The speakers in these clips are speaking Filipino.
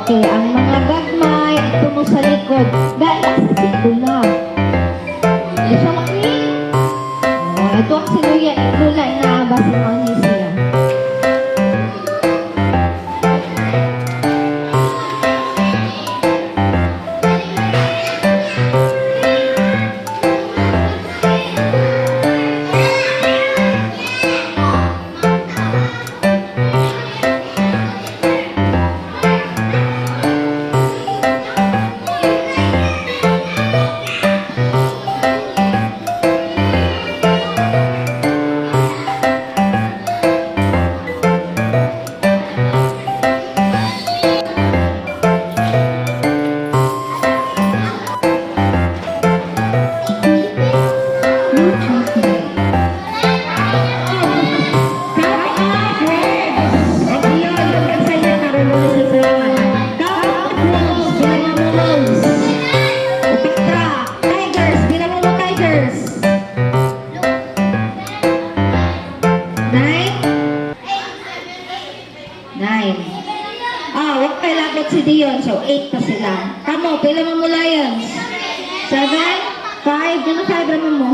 Okay, ang mga gagmay, ito mo sa likod. Dahil sa sikula. Isa laki. Ito ang sinuya, gulay na basa mo siya. Huwag kay labot si Dion. So, 8 pa sila. Kamo, pila mo mula yun? 7? 5? Ano 5 naman mo?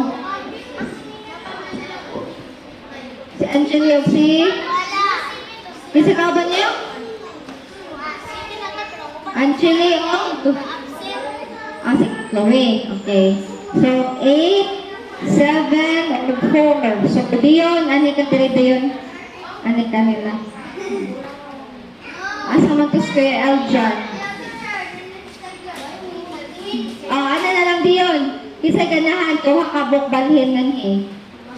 Si Angelo, si ka ba niyo? Angeli, si Chloe. Okay. So, 8, 7, and 4. So, Dion, ano ka tirito yun? Ano ka nila? Asa man to Kuya Eljan? Ano na lang Diyon? Kisay ganahan, tuha ka buk balhin na ni.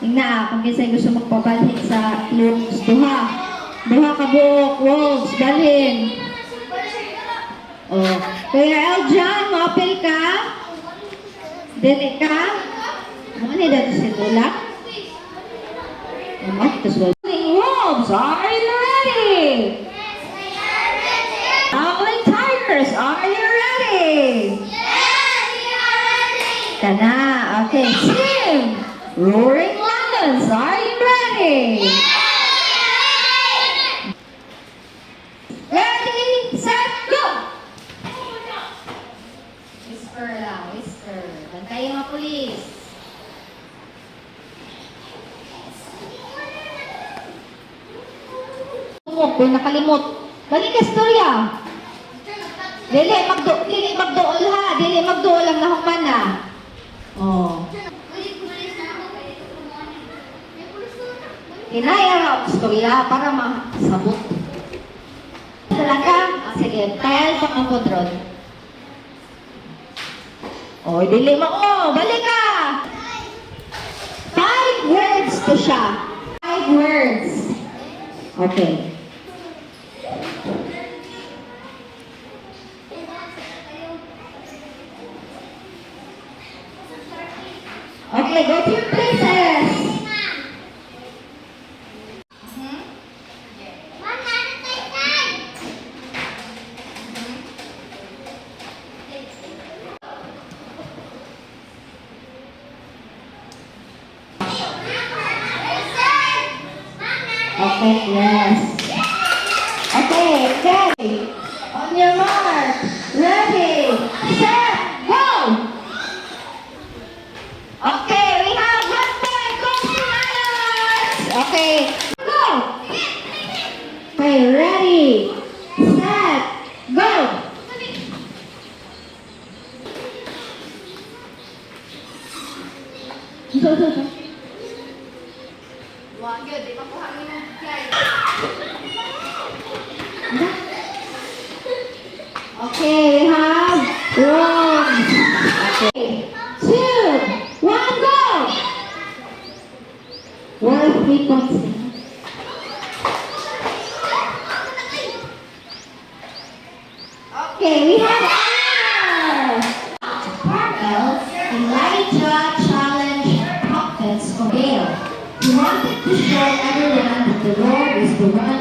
Kung kisay gusto magpabalhin sa looms, duha ka buk, wolves, balhin. Kuya Eljan, mapil ka? Dili ka? Ano ni dati si Tulak? Wolves, are you ready? Howling Tigers, are you ready? Yes, we are ready! Kana, okay. Team Roaring Lions, are you ready? Yes, we are ready! Ready, set, go! Whisper lang, whisper. Bantay yung mga pulis. Kung nakalimot. Balik ka storya. Dili magdool ha. Dili magdool ang nahuman na. Inaya ra ang storya para masabot. Talaga? Sige, trial pa ang kontrol. Dili mo. Balik ka! 5 words to siya. 5 words. Okay. Okay, go to your places. Okay, yes. Okay, on your mark, ready, set, go! Okay, we have 1 point, go Lions! Okay, go! Okay, ready, set, go! Wag yun, di ba kuhanin mo guys? Okay, we have rooms. Okay. 2, 1, go! Worth 3 points. Okay, we have Carmel, Elijah challenge prophets of Baal. He wanted to show everyone that the Lord is the one